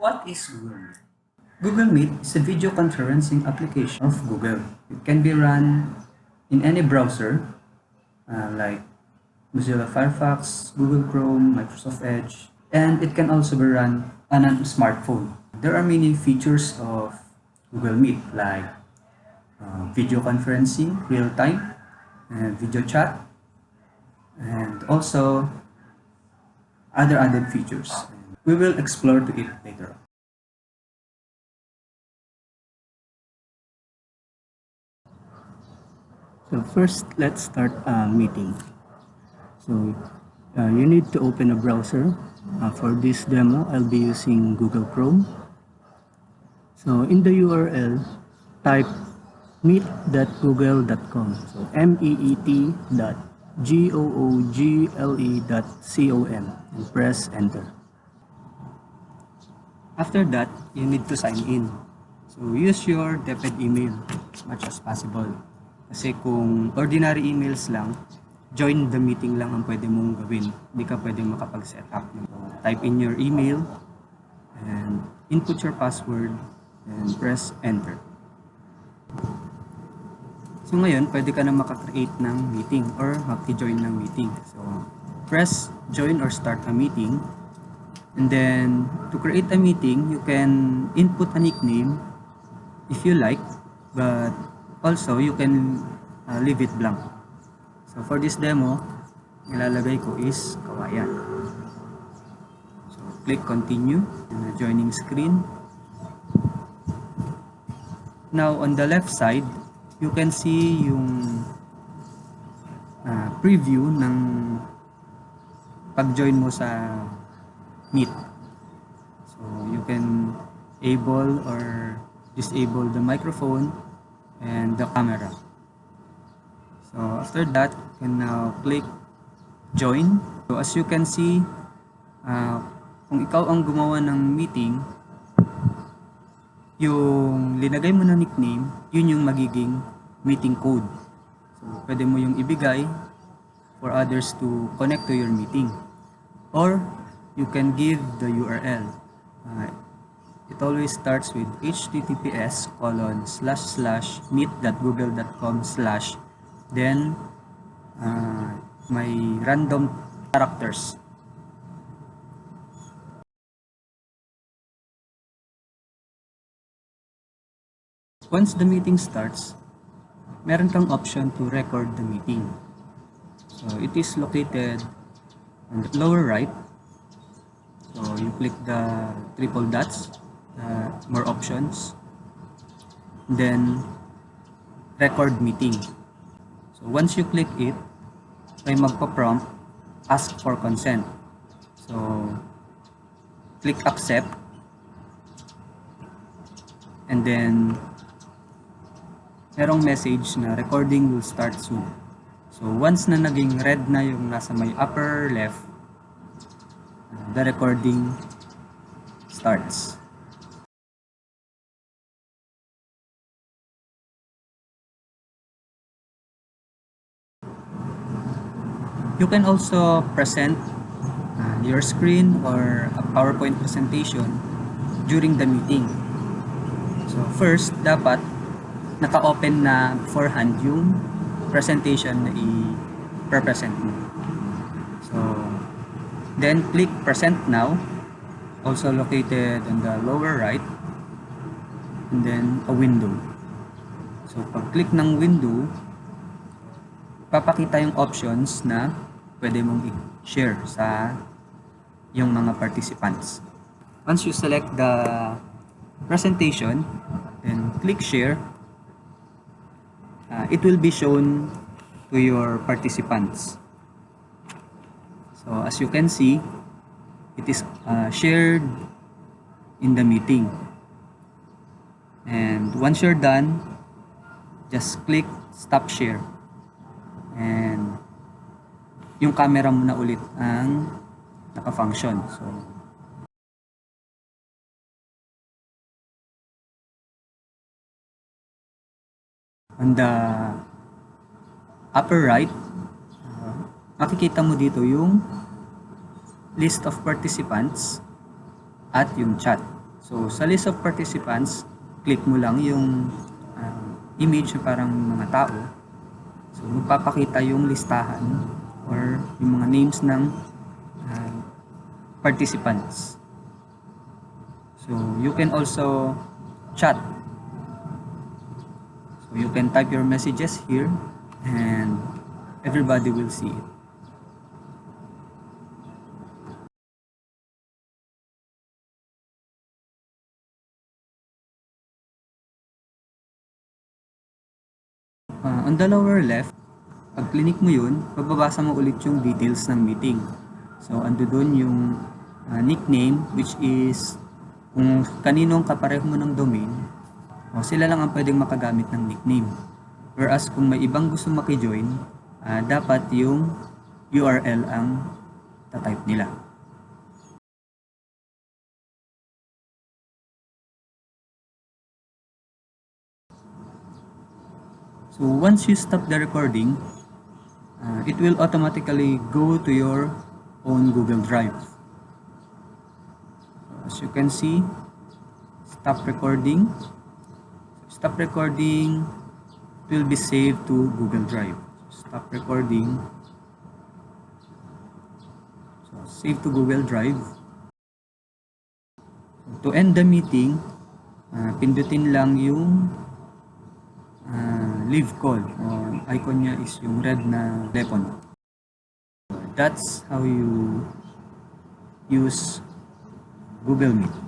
What is Google Meet? Google Meet is a video conferencing application of Google. It can be run in any browser like Mozilla Firefox, Google Chrome, Microsoft Edge, and it can also be run on a smartphone. There are many features of Google Meet like video conferencing, real time, and video chat, and also other added features. We will explore to it later on. So first, let's start a meeting. So you need to open a browser. For this demo, I'll be using Google Chrome. So in the URL, type meet.google.com. So meet.google.com and press enter. After that, you need to sign in. So use your DepEd email as much as possible. Kasi kung ordinary emails lang, join the meeting lang ang pwede mong gawin. Hindi ka pwede makapag-set up. Type in your email and input your password and press enter. So ngayon, pwede ka na makakreate ng meeting or maki-join ng meeting. So press join or start a meeting. And then to create a meeting, you can input a nickname if you like, but also you can leave it blank. So for this demo, ilalagay ko is Kawayan. So click continue in the joining screen. Now on the left side, you can see yung preview ng pag-join mo sa Meet. So you can enable or disable the microphone and the camera. So after that, you can now click join. So as you can see, kung ikaw ang gumawa ng meeting, yung linagay mo na nickname, yun yung magiging meeting code. So pwede mo yung ibigay for others to connect to your meeting. Or you can give the URL. It always starts with https://meet.google.com/ then may random characters. Once the meeting starts, meron kang option to record the meeting. So it is located on the lower right. So you click the triple dots, more options, then record meeting. So once you click it, may magpa-prompt, ask for consent. So click accept, and then merong message na recording will start soon. So once na naging red na yung nasa may upper left, the recording starts. You can also present your screen or a PowerPoint presentation during the meeting. So first, dapat naka-open na beforehand yung presentation na i-present mo. So then click present now, also located on the lower right, and then a window. So pag click ng window, papakita yung options na pwede mong i-share sa yung mga participants. Once you select the presentation, then click share, it will be shown to your participants. So as you can see, it is shared in the meeting. And once you're done, just click stop share. And yung camera mo na ulit ang naka-function. So on the upper right, makikita mo dito yung list of participants at yung chat. So, sa list of participants, click mo lang yung image na parang mga tao. So, magpapakita yung listahan or yung mga names ng participants. So, you can also chat. So, you can type your messages here and everybody will see it. On the lower left, pag clinic mo yun, mababasa mo ulit yung details ng meeting. So, ando doon yung nickname, which is kung kaninong kapareho mo ng domain, sila lang ang pwedeng makagamit ng nickname. Whereas kung may ibang gusto maki-join, dapat yung URL ang tatype nila. So once you stop the recording, it will automatically go to your own Google Drive. So as you can see, stop recording. Stop recording, it will be saved to Google Drive. Stop recording. So save to Google Drive. To end the meeting, pindutin lang yung leave call or icon niya is yung red na telepono. That's how you use Google Meet.